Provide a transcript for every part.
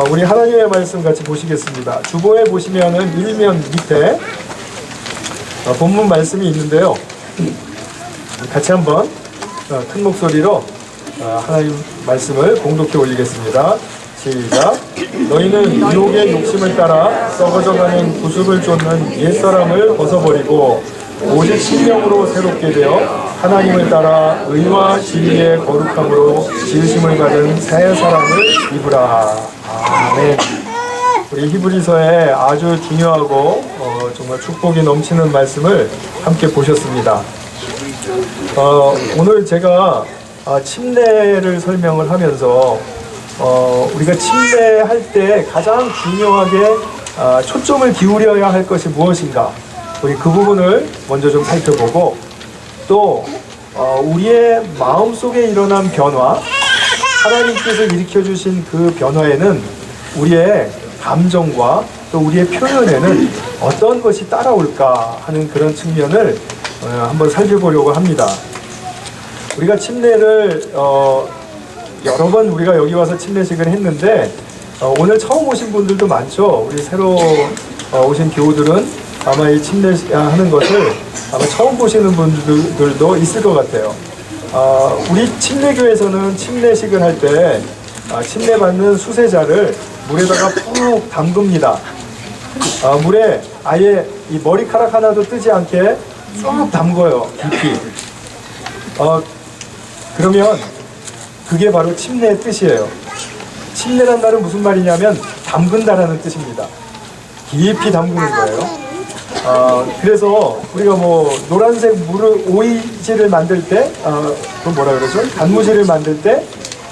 우리 하나님의 말씀 같이 보시겠습니다. 주보에 보시면은 일면 밑에 본문 말씀이 있는데요. 같이 한번 큰 목소리로 하나님 말씀을 공독해 올리겠습니다. 시작. 너희는 유혹의 욕심을 따라 썩어져가는 구습을 쫓는 옛사람을 벗어버리고 오직 신령으로 새롭게 되어 하나님을 따라 의와 진리의 거룩함으로 지으심을 받은 새 사람을 입으라. 아멘. 우리 히브리서의 아주 중요하고 정말 축복이 넘치는 말씀을 함께 보셨습니다. 오늘 제가 침례를 설명을 하면서 우리가 침례할 때 가장 중요하게 초점을 기울여야 할 것이 무엇인가, 우리 그 부분을 먼저 좀 살펴보고, 또 우리의 마음속에 일어난 변화, 하나님께서 일으켜주신 그 변화에는 우리의 감정과 또 우리의 표현에는 어떤 것이 따라올까 하는 그런 측면을 한번 살펴보려고 합니다. 우리가 침례를 여러 번 우리가 여기 와서 침례식을 했는데 오늘 처음 오신 분들도 많죠. 우리 새로 오신 교우들은 아마 이 침례하는 것을 아마 처음 보시는 분들도 있을 것 같아요. 우리 침례교에서는 침례식을 할 때 침례받는 수세자를 물에다가 푹 담급니다. 물에 아예 이 머리카락 하나도 뜨지 않게 쭉 담궈요, 깊이. 그러면 그게 바로 침례의 뜻이에요. 침례란 말은 무슨 말이냐면 담근다라는 뜻입니다. 깊이 담그는 거예요. 그래서 우리가 뭐 노란색 물을 오이지를 만들 때, 그건 뭐라 그러죠? 단무지를 만들 때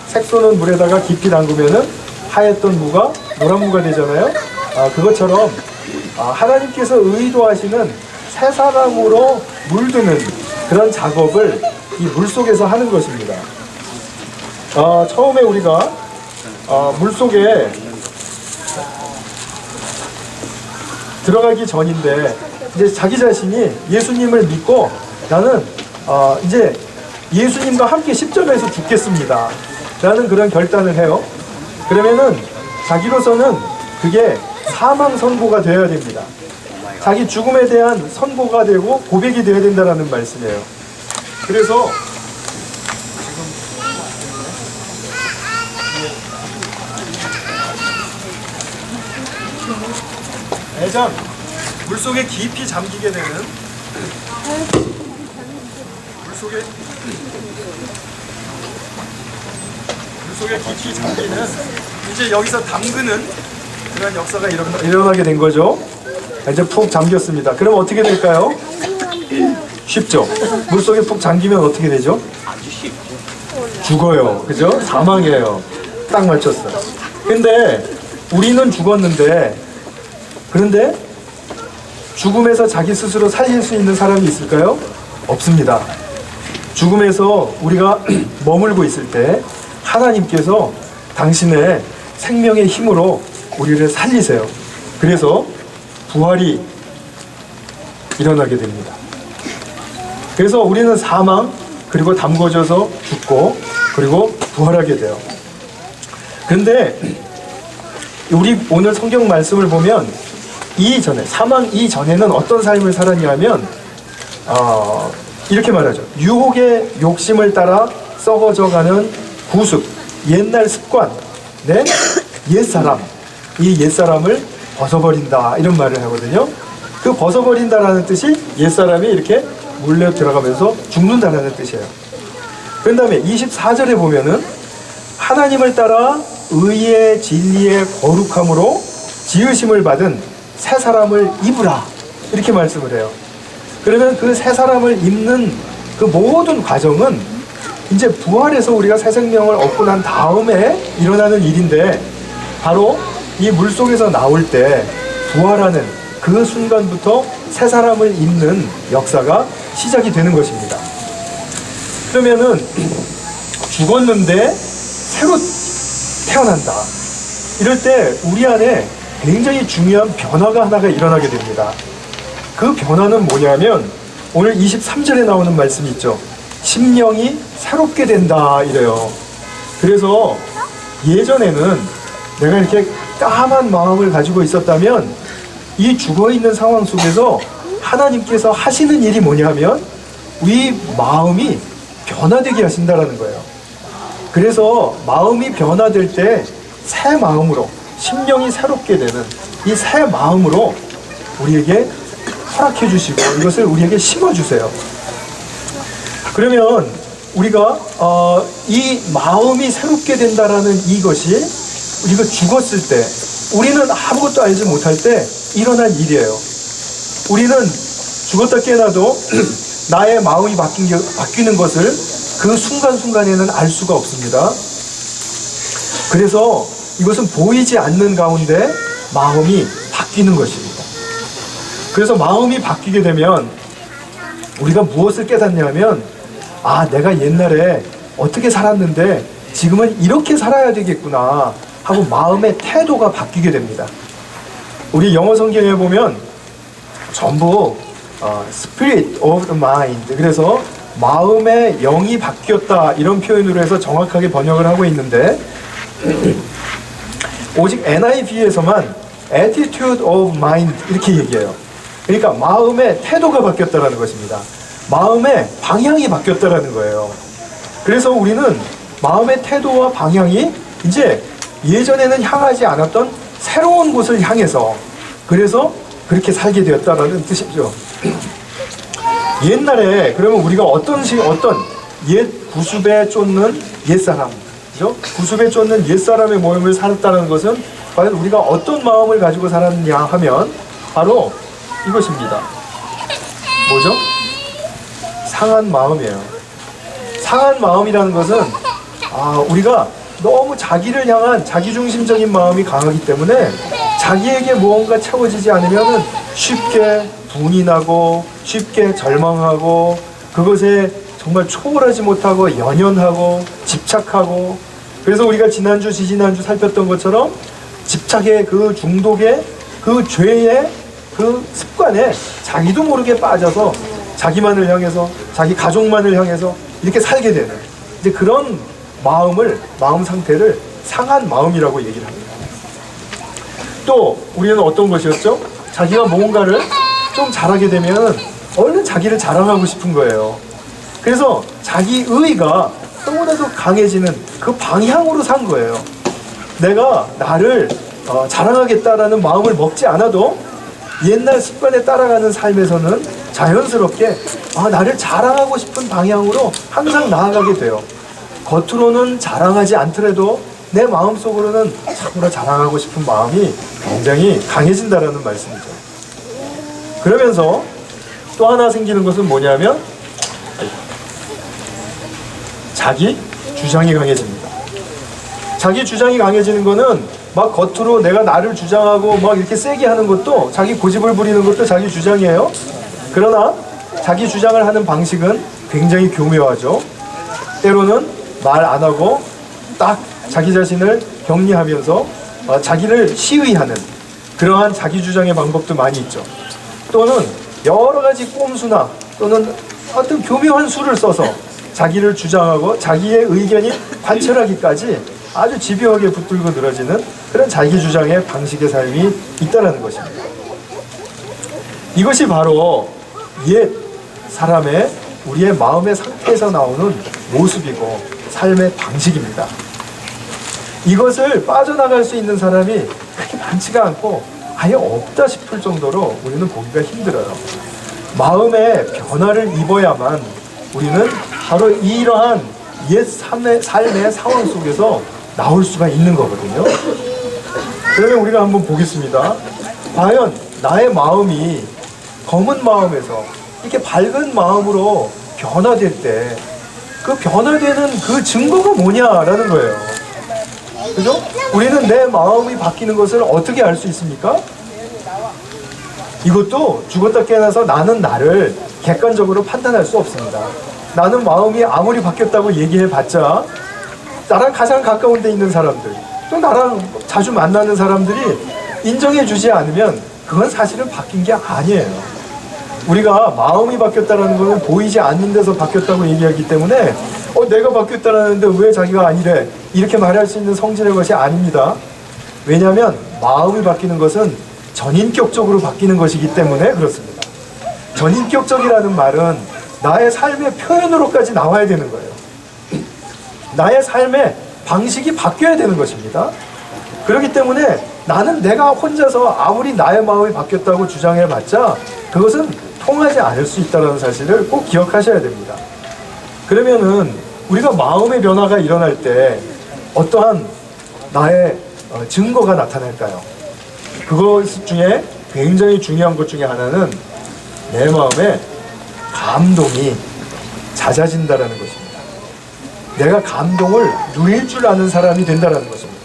색소는 물에다가 깊이 담그면은 하였던 무가 노란 무가 되잖아요. 그것처럼 하나님께서 의도하시는 새 사람으로 물드는 그런 작업을 이 물 속에서 하는 것입니다. 처음에 우리가 물 속에 들어가기 전인데 이제 자기 자신이 예수님을 믿고 나는 이제 예수님과 함께 십자가에서 죽겠습니다 라는 그런 결단을 해요. 그러면은 자기로서는 그게 사망 선고가 되어야 됩니다. 자기 죽음에 대한 선고가 되고 고백이 되어야 된다는 말씀이에요. 그래서 애전 물속에 깊이 잠기게 되는 물속에 깊이 잠기는 이제 여기서 담그는 그런 역사가 일어나게 된 거죠. 이제 푹 잠겼습니다. 그럼 어떻게 될까요? 쉽죠? 물속에 푹 잠기면 어떻게 되죠? 죽어요. 그죠? 사망이에요. 딱 맞췄어요. 근데 우리는 죽었는데, 그런데 죽음에서 자기 스스로 살릴 수 있는 사람이 있을까요? 없습니다. 죽음에서 우리가 머물고 있을 때 하나님께서 당신의 생명의 힘으로 우리를 살리세요. 그래서 부활이 일어나게 됩니다. 그래서 우리는 사망, 그리고 담궈져서 죽고, 그리고 부활하게 돼요. 그런데 우리 오늘 성경 말씀을 보면 이전에, 사망 이전에는 어떤 삶을 살았냐면 이렇게 말하죠. 유혹의 욕심을 따라 썩어져가는 구습, 옛날 습관, 네? 옛사람, 이 옛사람을 벗어버린다, 이런 말을 하거든요. 그 벗어버린다라는 뜻이 옛사람이 이렇게 물려 들어가면서 죽는다라는 뜻이에요. 그 다음에 24절에 보면은 하나님을 따라 의의 진리의 거룩함으로 지으심을 받은 새 사람을 입으라, 이렇게 말씀을 해요. 그러면 그 새 사람을 입는 그 모든 과정은 이제 부활해서 우리가 새 생명을 얻고 난 다음에 일어나는 일인데, 바로 이 물속에서 나올 때 부활하는 그 순간부터 새 사람을 입는 역사가 시작이 되는 것입니다. 그러면은 죽었는데 새로 태어난다, 이럴 때 우리 안에 굉장히 중요한 변화가 하나가 일어나게 됩니다. 그 변화는 뭐냐면 오늘 23절에 나오는 말씀이 있죠. 심령이 새롭게 된다, 이래요. 그래서 예전에는 내가 이렇게 까만 마음을 가지고 있었다면 이 죽어있는 상황 속에서 하나님께서 하시는 일이 뭐냐면 우리 마음이 변화되게 하신다라는 거예요. 그래서 마음이 변화될 때 새 마음으로, 심령이 새롭게 되는 이 새 마음으로 우리에게 허락해 주시고 이것을 우리에게 심어주세요. 그러면 우리가 이 마음이 새롭게 된다라는 이것이 우리가 죽었을 때, 우리는 아무것도 알지 못할 때 일어난 일이에요. 우리는 죽었다 깨어나도 나의 마음이 바뀌는 것을 그 순간순간에는 알 수가 없습니다. 그래서 이것은 보이지 않는 가운데 마음이 바뀌는 것입니다. 그래서 마음이 바뀌게 되면 우리가 무엇을 깨닫냐면, 아, 내가 옛날에 어떻게 살았는데 지금은 이렇게 살아야 되겠구나 하고 마음의 태도가 바뀌게 됩니다. 우리 영어 성경에 보면 전부 Spirit of the Mind, 그래서 마음의 영이 바뀌었다 이런 표현으로 해서 정확하게 번역을 하고 있는데 오직 NIV에서만 Attitude of Mind 이렇게 얘기해요. 그러니까 마음의 태도가 바뀌었다는 것입니다. 마음의 방향이 바뀌었다는 거예요. 그래서 우리는 마음의 태도와 방향이 이제 예전에는 향하지 않았던 새로운 곳을 향해서, 그래서 그렇게 살게 되었다라는 뜻이죠. 옛날에 그러면 우리가 어떤 옛 구습에 쫓는 옛사람, 그죠? 구습에 쫓는 옛사람의 모임을 살았다는 것은 과연 우리가 어떤 마음을 가지고 살았냐 하면 바로 이것입니다. 뭐죠? 상한 마음이에요. 상한 마음이라는 것은 우리가 너무 자기를 향한 자기중심적인 마음이 강하기 때문에 자기에게 무언가 채워지지 않으면 쉽게 분이 나고 쉽게 절망하고 그것에 정말 초월하지 못하고 연연하고 집착하고, 그래서 우리가 지난주 지지난주 살폈던 것처럼 집착의 그 중독의 그 죄의 그 습관에 자기도 모르게 빠져서 자기만을 향해서 자기 가족만을 향해서 이렇게 살게 되는 이제 그런 마음 상태를 상한 마음이라고 얘기를 합니다. 또 우리는 어떤 것이었죠? 자기가 뭔가를 좀 잘하게 되면 얼른 자기를 자랑하고 싶은 거예요. 그래서 자기의가 너무나도 강해지는 그 방향으로 산 거예요. 내가 나를 자랑하겠다라는 마음을 먹지 않아도 옛날 습관에 따라가는 삶에서는 자연스럽게 나를 자랑하고 싶은 방향으로 항상 나아가게 돼요. 겉으로는 자랑하지 않더라도 내 마음속으로는 참으로 자랑하고 싶은 마음이 굉장히 강해진다라는 말씀이죠. 그러면서 또 하나 생기는 것은 뭐냐면 자기 주장이 강해집니다. 자기 주장이 강해지는 거는 막 겉으로 내가 나를 주장하고 막 이렇게 세게 하는 것도, 자기 고집을 부리는 것도 자기 주장이에요. 그러나 자기 주장을 하는 방식은 굉장히 교묘하죠. 때로는 말 안 하고 딱 자기 자신을 격리하면서 자기를 시위하는 그러한 자기 주장의 방법도 많이 있죠. 또는 여러 가지 꼼수나 또는 어떤 교묘한 수를 써서 자기를 주장하고 자기의 의견이 관철하기까지 아주 집요하게 붙들고 늘어지는 그런 자기 주장의 방식의 삶이 있다는 것입니다. 이것이 바로 옛 사람의 우리의 마음의 상태에서 나오는 모습이고 삶의 방식입니다. 이것을 빠져나갈 수 있는 사람이 그렇게 많지가 않고 아예 없다 싶을 정도로 우리는 보기가 힘들어요. 마음의 변화를 입어야만 우리는 바로 이러한 옛 삶의 상황 속에서 나올 수가 있는 거거든요. 그러면 우리가 한번 보겠습니다. 과연 나의 마음이 검은 마음에서 이렇게 밝은 마음으로 변화될 때 그 변화되는 그 증거가 뭐냐라는 거예요. 그죠? 우리는 내 마음이 바뀌는 것을 어떻게 알 수 있습니까? 이것도 죽었다 깨어나서 나는 나를 객관적으로 판단할 수 없습니다. 나는 마음이 아무리 바뀌었다고 얘기해봤자 나랑 가장 가까운 데 있는 사람들, 또 나랑 자주 만나는 사람들이 인정해주지 않으면 그건 사실은 바뀐 게 아니에요. 우리가 마음이 바뀌었다는 것은 보이지 않는 데서 바뀌었다고 얘기하기 때문에 내가 바뀌었다는데 왜 자기가 아니래 이렇게 말할 수 있는 성질의 것이 아닙니다. 왜냐하면 마음이 바뀌는 것은 전인격적으로 바뀌는 것이기 때문에 그렇습니다. 전인격적이라는 말은 나의 삶의 표현으로까지 나와야 되는 거예요. 나의 삶의 방식이 바뀌어야 되는 것입니다. 그렇기 때문에 나는 내가 혼자서 아무리 나의 마음이 바뀌었다고 주장해봤자 그것은 통하지 않을 수 있다는 사실을 꼭 기억하셔야 됩니다. 그러면은 우리가 마음의 변화가 일어날 때 어떠한 나의 증거가 나타날까요? 그것 중에 굉장히 중요한 것 중에 하나는 내 마음에 감동이 잦아진다라는 것입니다. 내가 감동을 누릴 줄 아는 사람이 된다라는 것입니다.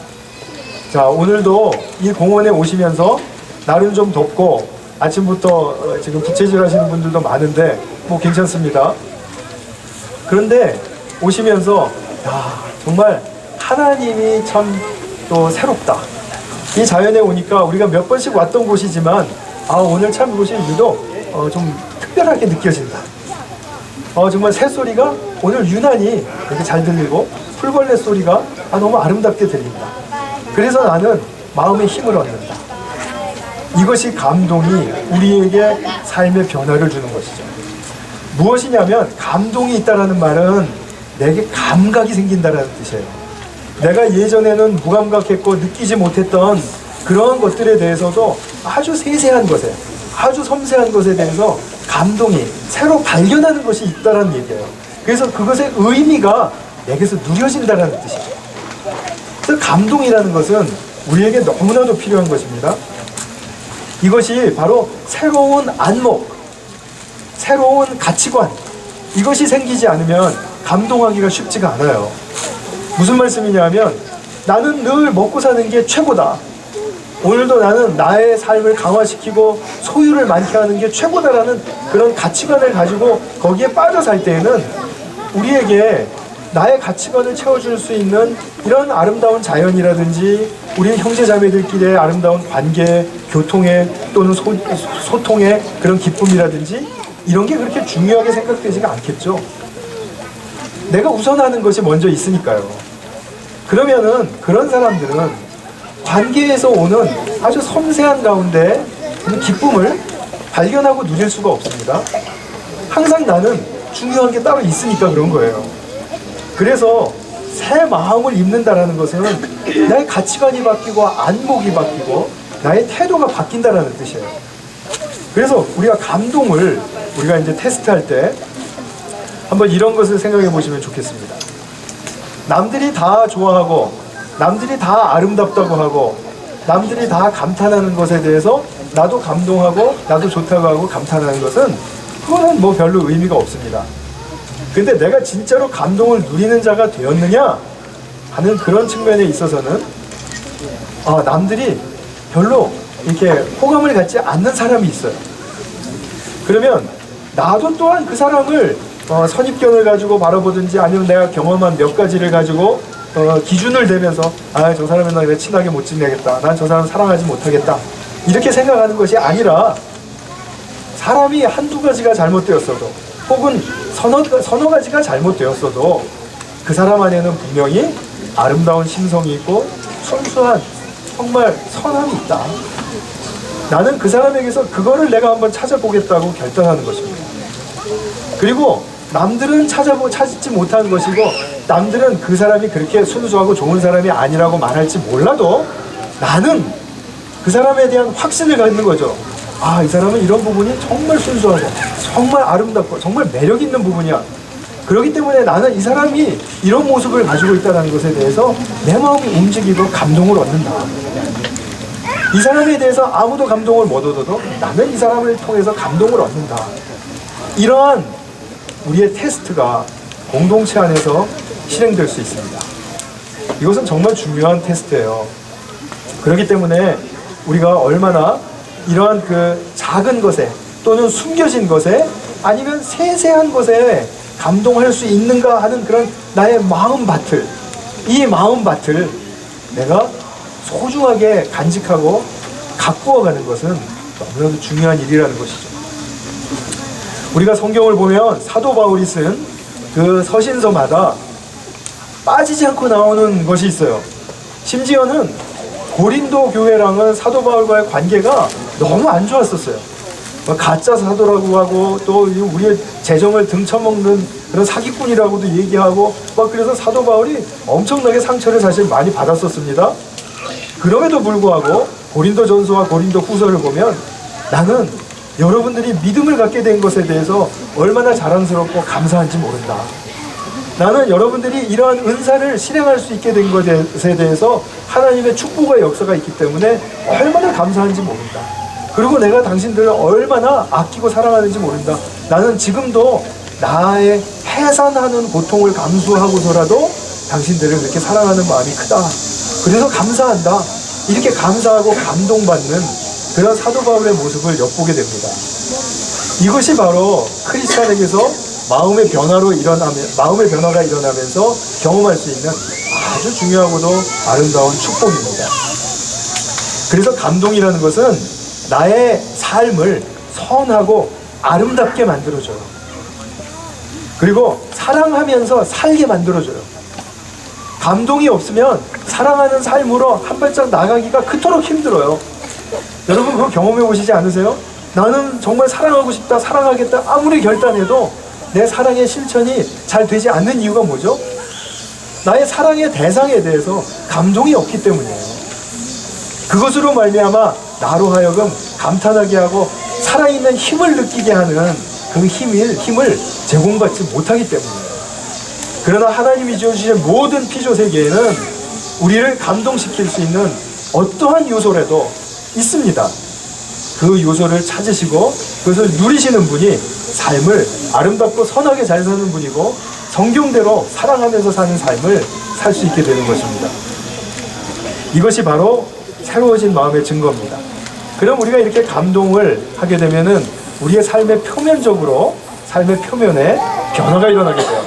자, 오늘도 이 공원에 오시면서 날은 좀 덥고 아침부터 지금 부채질 하시는 분들도 많은데 뭐 괜찮습니다. 그런데 오시면서 정말 하나님이 참 또 새롭다. 이 자연에 오니까 우리가 몇 번씩 왔던 곳이지만 오늘 참 이곳이 유독 좀 특별하게 느껴진다. 정말 새소리가 오늘 유난히 이렇게 잘 들리고 풀벌레 소리가 너무 아름답게 들린다. 그래서 나는 마음의 힘을 얻는다. 이것이 감동이 우리에게 삶의 변화를 주는 것이죠. 무엇이냐면 감동이 있다라는 말은 내게 감각이 생긴다라는 뜻이에요. 내가 예전에는 무감각했고 느끼지 못했던 그런 것들에 대해서도 아주 세세한 것에, 아주 섬세한 것에 대해서 감동이 새로 발견하는 것이 있다는 얘기예요. 그래서 그것의 의미가 내게서 누려진다는 뜻이죠. 그래서 감동이라는 것은 우리에게 너무나도 필요한 것입니다. 이것이 바로 새로운 안목, 새로운 가치관, 이것이 생기지 않으면 감동하기가 쉽지가 않아요. 무슨 말씀이냐면 나는 늘 먹고 사는 게 최고다. 오늘도 나는 나의 삶을 강화시키고 소유를 많게 하는 게 최고다라는 그런 가치관을 가지고 거기에 빠져 살 때에는 우리에게 나의 가치관을 채워줄 수 있는 이런 아름다운 자연이라든지 우리 형제자매들끼리의 아름다운 관계, 교통의 또는 소통의 그런 기쁨이라든지 이런 게 그렇게 중요하게 생각되지가 않겠죠. 내가 우선하는 것이 먼저 있으니까요. 그러면은 그런 사람들은 관계에서 오는 아주 섬세한 가운데 기쁨을 발견하고 누릴 수가 없습니다. 항상 나는 중요한 게 따로 있으니까 그런 거예요. 그래서 새 마음을 입는다라는 것은 나의 가치관이 바뀌고 안목이 바뀌고 나의 태도가 바뀐다라는 뜻이에요. 그래서 우리가 감동을 우리가 이제 테스트할 때 한번 이런 것을 생각해 보시면 좋겠습니다. 남들이 다 좋아하고 남들이 다 아름답다고 하고 남들이 다 감탄하는 것에 대해서 나도 감동하고 나도 좋다고 하고 감탄하는 것은 그거는 뭐 별로 의미가 없습니다. 근데 내가 진짜로 감동을 누리는 자가 되었느냐 하는 그런 측면에 있어서는 남들이 별로 이렇게 호감을 갖지 않는 사람이 있어요. 그러면 나도 또한 그 사람을 선입견을 가지고 바라보든지 아니면 내가 경험한 몇 가지를 가지고 기준을 대면서 저 사람이랑 내가 친하게 못 지내겠다, 난 저 사람 사랑하지 못하겠다 이렇게 생각하는 것이 아니라 사람이 한두 가지가 잘못되었어도 혹은 서너 가지가 잘못되었어도 그 사람 안에는 분명히 아름다운 심성이 있고 순수한 정말 선함이 있다. 나는 그 사람에게서 그거를 내가 한번 찾아보겠다고 결단하는 것입니다. 그리고 남들은 찾지 못한 것이고 남들은 그 사람이 그렇게 순수하고 좋은 사람이 아니라고 말할지 몰라도 나는 그 사람에 대한 확신을 갖는 거죠. 이 사람은 이런 부분이 정말 순수하고 정말 아름답고 정말 매력 있는 부분이야. 그렇기 때문에 나는 이 사람이 이런 모습을 가지고 있다는 것에 대해서 내 마음이 움직이고 감동을 얻는다. 이 사람에 대해서 아무도 감동을 못 얻어도 나는 이 사람을 통해서 감동을 얻는다. 이러한 우리의 테스트가 공동체 안에서 실행될 수 있습니다. 이것은 정말 중요한 테스트예요. 그렇기 때문에 우리가 얼마나 이러한 그 작은 것에 또는 숨겨진 것에 아니면 세세한 것에 감동할 수 있는가 하는 그런 나의 마음밭을, 이 마음밭을 내가 소중하게 간직하고 가꾸어가는 것은 너무나도 중요한 일이라는 것이죠. 우리가 성경을 보면 사도 바울이 쓴 그 서신서마다 빠지지 않고 나오는 것이 있어요. 심지어는 고린도 교회랑은 사도 바울과의 관계가 너무 안 좋았었어요. 가짜 사도라고 하고 또 우리의 재정을 등쳐먹는 그런 사기꾼이라고도 얘기하고 막 그래서 사도 바울이 엄청나게 상처를 사실 많이 받았었습니다. 그럼에도 불구하고 고린도전서와 고린도후서를 보면 나는 여러분들이 믿음을 갖게 된 것에 대해서 얼마나 자랑스럽고 감사한지 모른다. 나는 여러분들이 이러한 은사를 실행할 수 있게 된 것에 대해서 하나님의 축복의 역사가 있기 때문에 얼마나 감사한지 모른다. 그리고 내가 당신들을 얼마나 아끼고 사랑하는지 모른다. 나는 지금도 나의 해산하는 고통을 감수하고서라도 당신들을 그렇게 사랑하는 마음이 크다. 그래서 감사한다. 이렇게 감사하고 감동받는 그런 사도 바울의 모습을 엿보게 됩니다. 이것이 바로 크리스찬에게서 마음의 변화가 일어나면서 경험할 수 있는 아주 중요하고도 아름다운 축복입니다. 그래서 감동이라는 것은 나의 삶을 선하고 아름답게 만들어줘요. 그리고 사랑하면서 살게 만들어줘요. 감동이 없으면 사랑하는 삶으로 한 발짝 나가기가 그토록 힘들어요. 여러분 그거 경험해 보시지 않으세요? 나는 정말 사랑하고 싶다, 사랑하겠다 아무리 결단해도 내 사랑의 실천이 잘 되지 않는 이유가 뭐죠? 나의 사랑의 대상에 대해서 감동이 없기 때문이에요. 그것으로 말미암아 나로 하여금 감탄하게 하고 살아있는 힘을 느끼게 하는 그 힘을 제공받지 못하기 때문이에요. 그러나 하나님이 지어주신 모든 피조 세계에는 우리를 감동시킬 수 있는 어떠한 요소라도 있습니다. 그 요소를 찾으시고 그것을 누리시는 분이 삶을 아름답고 선하게 잘 사는 분이고 성경대로 사랑하면서 사는 삶을 살 수 있게 되는 것입니다. 이것이 바로 새로워진 마음의 증거입니다. 그럼 우리가 이렇게 감동을 하게 되면은 우리의 삶의 표면적으로 삶의 표면에 변화가 일어나게 돼요.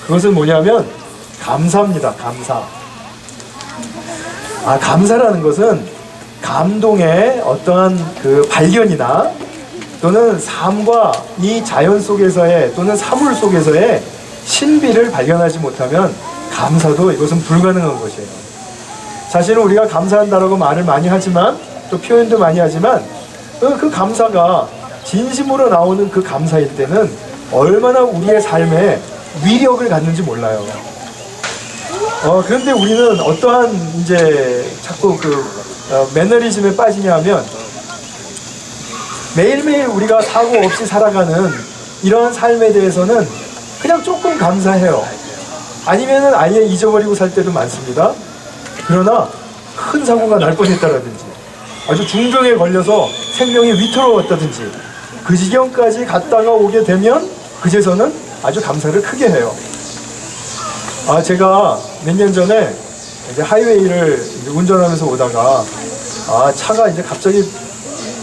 그것은 뭐냐면 감사입니다. 감사. 감사라는 것은 감동의 어떠한 그 발견이나 또는 삶과 이 자연 속에서의 또는 사물 속에서의 신비를 발견하지 못하면 감사도 이것은 불가능한 것이에요. 사실은 우리가 감사한다라고 말을 많이 하지만 또 표현도 많이 하지만 그 감사가 진심으로 나오는 그 감사일 때는 얼마나 우리의 삶에 위력을 갖는지 몰라요. 그런데 우리는 어떠한 이제 자꾸 매너리즘에 빠지냐 하면 매일매일 우리가 사고 없이 살아가는 이러한 삶에 대해서는 그냥 조금 감사해요. 아니면은 아예 잊어버리고 살 때도 많습니다. 그러나 큰 사고가 날 뻔했다라든지 아주 중병에 걸려서 생명이 위태로웠다든지 그 지경까지 갔다가 오게 되면 그제서는 아주 감사를 크게 해요. 제가 몇 년 전에 이제 하이웨이를 이제 운전하면서 오다가 차가 이제 갑자기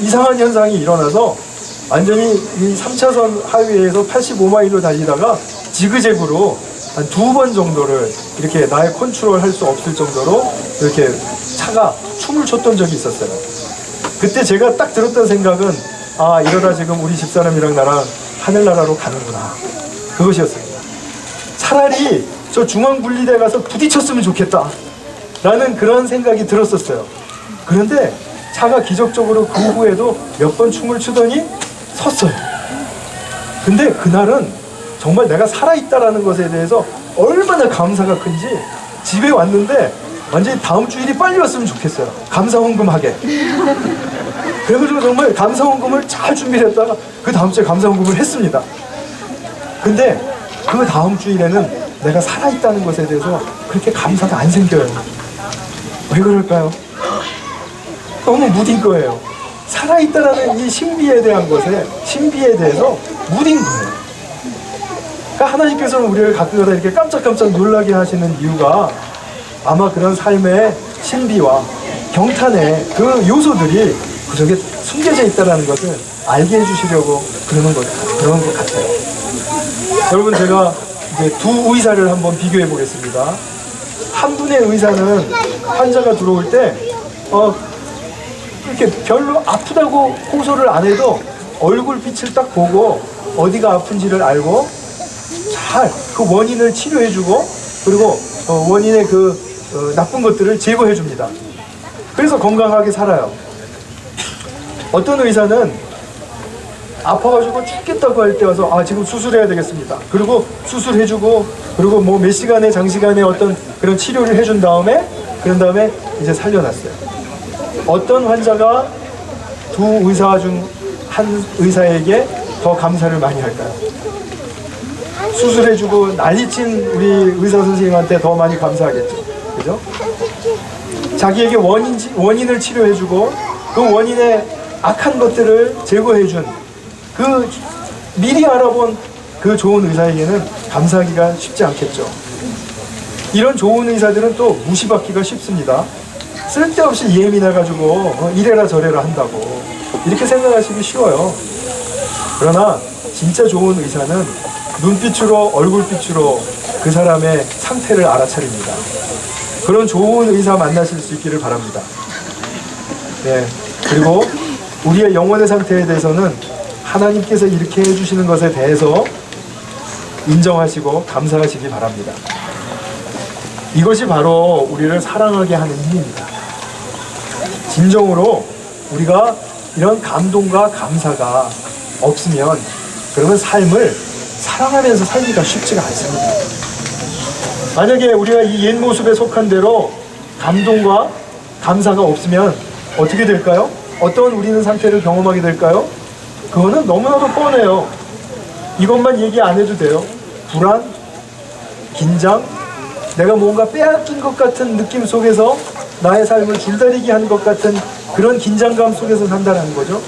이상한 현상이 일어나서 완전히 이 3차선 하이웨이에서 85마일로 달리다가 지그재그로 한 2번 정도를 이렇게 나의 컨트롤 할 수 없을 정도로 이렇게 차가 춤을 췄던 적이 있었어요. 그때 제가 딱 들었던 생각은 이러다 지금 우리 집사람이랑 나랑 하늘나라로 가는구나. 그것이었습니다. 차라리 저 중앙분리대 가서 부딪혔으면 좋겠다 라는 그런 생각이 들었었어요. 그런데 차가 기적적으로 그 후에도 몇 번 춤을 추더니 섰어요. 근데 그날은 정말 내가 살아있다라는 것에 대해서 얼마나 감사가 큰지 집에 왔는데 완전히 다음 주일이 빨리 왔으면 좋겠어요. 감사헌금하게. 그래가지고 정말 감사헌금을 잘 준비를 했다가 그 다음 주에 감사헌금을 했습니다. 근데 그 다음 주일에는 내가 살아있다는 것에 대해서 그렇게 감사가 안 생겨요. 왜 그럴까요? 너무 무딘 거예요. 살아있다라는 이 신비에 대해서 무딘 거예요. 그러니까 하나님께서는 우리를 가끔가다 이렇게 깜짝깜짝 놀라게 하시는 이유가 아마 그런 삶의 신비와 경탄의 그 요소들이 그 속에 숨겨져 있다는 것을 알게 해주시려고 그러는 것 같아요. 여러분, 제가 이제 두 의사를 한번 비교해 보겠습니다. 한 분의 의사는 환자가 들어올 때 이렇게 별로 아프다고 호소를 안 해도 얼굴 빛을 딱 보고 어디가 아픈지를 알고 잘 그 원인을 치료해주고 그리고 원인의 나쁜 것들을 제거해줍니다. 그래서 건강하게 살아요. 어떤 의사는 아파가지고 죽겠다고 할 때 와서 지금 수술해야 되겠습니다. 그리고 수술해주고 그리고 뭐 몇 시간에 장시간에 어떤 그런 치료를 해준 다음에 그런 다음에 이제 살려놨어요. 어떤 환자가 두 의사 중 한 의사에게 더 감사를 많이 할까요? 수술해주고 난리친 우리 의사 선생님한테 더 많이 감사하겠죠. 그죠? 자기에게 원인을 치료해주고 그 원인의 악한 것들을 제거해준 그 미리 알아본 그 좋은 의사에게는 감사하기가 쉽지 않겠죠. 이런 좋은 의사들은 또 무시받기가 쉽습니다. 쓸데없이 예민해가지고 이래라 저래라 한다고 이렇게 생각하시기 쉬워요. 그러나 진짜 좋은 의사는 눈빛으로 얼굴빛으로 그 사람의 상태를 알아차립니다. 그런 좋은 의사 만나실 수 있기를 바랍니다. 네. 그리고 우리의 영혼의 상태에 대해서는 하나님께서 이렇게 해주시는 것에 대해서 인정하시고 감사하시기 바랍니다. 이것이 바로 우리를 사랑하게 하는 힘입니다. 진정으로 우리가 이런 감동과 감사가 없으면 그러면 삶을 사랑하면서 살기가 쉽지가 않습니다. 만약에 우리가 이 옛 모습에 속한 대로 감동과 감사가 없으면 어떻게 될까요? 어떤 우리는 상태를 경험하게 될까요? 그거는 너무나도 뻔해요. 이것만 얘기 안 해도 돼요. 불안, 긴장, 내가 뭔가 빼앗긴 것 같은 느낌 속에서 나의 삶을 줄다리기 한 것 같은 그런 긴장감 속에서 산다는 거죠.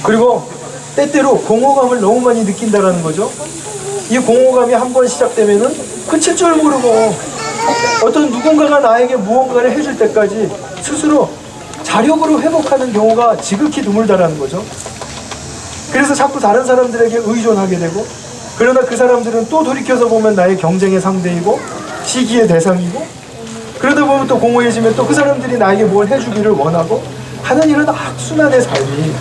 그리고 때때로 공허감을 너무 많이 느낀다는 거죠. 이 공허감이 한 번 시작되면은 그칠 줄 모르고 어떤 누군가가 나에게 무언가를 해줄 때까지 스스로 자력으로 회복하는 경우가 지극히 드물다라는 거죠. 그래서 자꾸 다른 사람들에게 의존하게 되고, 그러나 그 사람들은 또 돌이켜서 보면 나의 경쟁의 상대이고 시기의 대상이고, 그러다 보면 또 공허해지면 또 그 사람들이 나에게 뭘 해주기를 원하고 하는 이런 악순환의 삶이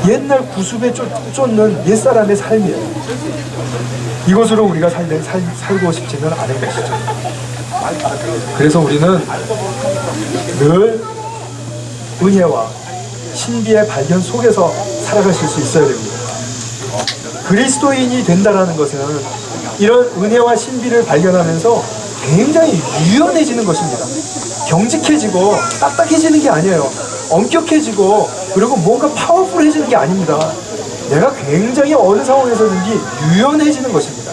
옛날 구습에 쫓는 옛사람의 삶이에요. 이것으로 우리가 살고 싶지는 않은 것이죠. 그래서 우리는 늘 은혜와 신비의 발견 속에서 살아가실 수 있어야 됩니다. 그리스도인이 된다는 것은 이런 은혜와 신비를 발견하면서 굉장히 유연해지는 것입니다. 경직해지고 딱딱해지는 게 아니에요. 엄격해지고 그리고 뭔가 파워풀해지는 게 아닙니다. 내가 굉장히 어느 상황에서든지 유연해지는 것입니다.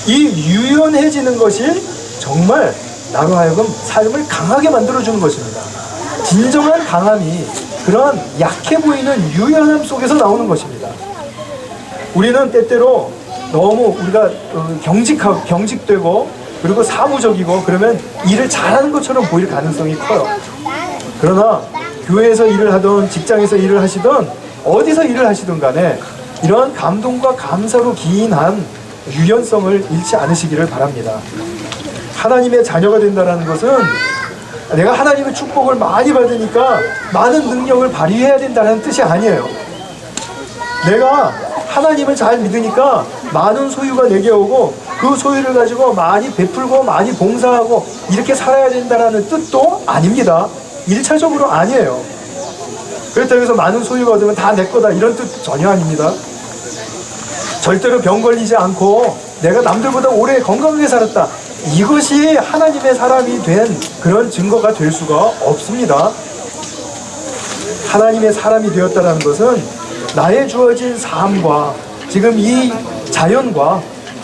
이 유연해지는 것이 정말 나로 하여금 삶을 강하게 만들어주는 것입니다. 진정한 강함이 그런 약해 보이는 유연함 속에서 나오는 것입니다. 우리는 때때로 너무 우리가 경직되고 그리고 사무적이고 그러면 일을 잘하는 것처럼 보일 가능성이 커요. 그러나 교회에서 일을 하든 직장에서 일을 하시든 어디서 일을 하시든 간에 이러한 감동과 감사로 기인한 유연성을 잃지 않으시기를 바랍니다. 하나님의 자녀가 된다는 것은 내가 하나님의 축복을 많이 받으니까 많은 능력을 발휘해야 된다는 뜻이 아니에요. 내가 하나님을 잘 믿으니까 많은 소유가 내게 오고 그 소유를 가지고 많이 베풀고 많이 봉사하고 이렇게 살아야 된다는 뜻도 아닙니다. 1차적으로 아니에요. 그렇다고 해서 많은 소유가 얻으면 다 내 거다 이런 뜻 전혀 아닙니다. 절대로 병 걸리지 않고 내가 남들보다 오래 건강하게 살았다, 이것이 하나님의 사람이 된 그런 증거가 될 수가 없습니다. 하나님의 사람이 되었다는 것은 나의 주어진 삶과 지금 이 자연과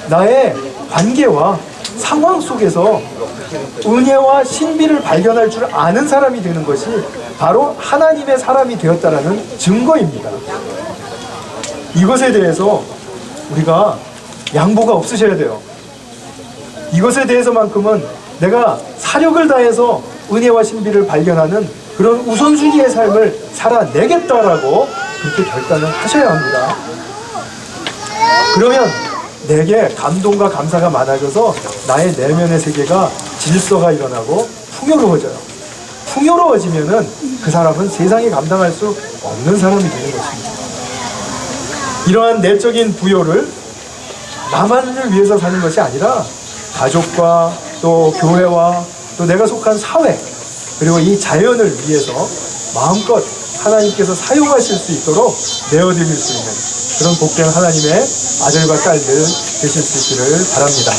나의 관계와 상황 속에서 은혜와 신비를 발견할 줄 아는 사람이 되는 것이 바로 하나님의 사람이 되었다라는 증거입니다. 이것에 대해서 우리가 양보가 없으셔야 돼요. 이것에 대해서만큼은 내가 사력을 다해서 은혜와 신비를 발견하는 그런 우선순위의 삶을 살아내겠다라고 그렇게 결단을 하셔야 합니다. 그러면 내게 감동과 감사가 많아져서 나의 내면의 세계가 질서가 일어나고 풍요로워져요. 풍요로워지면은 그 사람은 세상에 감당할 수 없는 사람이 되는 것입니다. 이러한 내적인 부요를 나만을 위해서 사는 것이 아니라 가족과 또 교회와 또 내가 속한 사회, 그리고 이 자연을 위해서 마음껏 하나님께서 사용하실 수 있도록 내어드릴 수 있는 그런 복된 하나님의 아들과 딸들 되실 수 있기를 바랍니다.